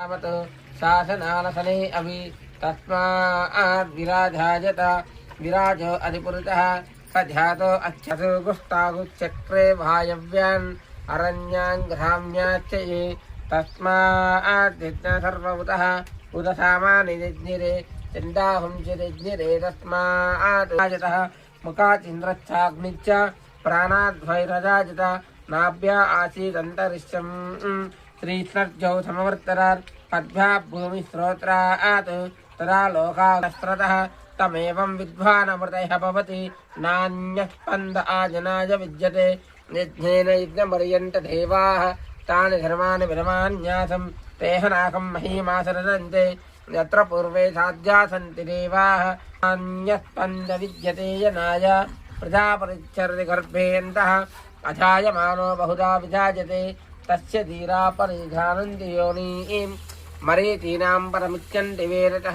शासनानसने अभि तस्माद्विराजायत विराजो अधिपुरुषः सध्यातो अच्छतु गुष्टागुचक्रे वायव्यान् अरण्यान् ग्राम्याच्च ये तस्माद् सर्वभूतः उदसामानि निज्ञिरे चण्डाहुंसिनिज्ञिरे तस्माद् राजतः मुखाचिन्द्रच्छाग्निश्च प्राणाद्वैरजाजत नाभ्या आसीदन्तरिक्षम् श्रीस्नर्जौ समवर्तरात् पद्भ्याः भूमिस्रोत्रात् तदा लोकास्त्रतः तमेवं विद्वानमृतयः भवति नान्यः स्पन्द आजनाय विद्यते यज्ञेन यज्ञमर्यन्त देवाः तानि धर्माणि विरमान्यासं तेह नाकं महीमासरदन्ते यत्र पूर्वे साध्या सन्ति देवाः नान्यः स्पन्द विद्यते यनाय प्रजापरिच्छर्ति गर्भेऽन्तः अजायमानो बहुधा विजायते तस्य धीरा परिघानन्ति योनिं मरीचीनां परमुच्यन्ति वेदतः।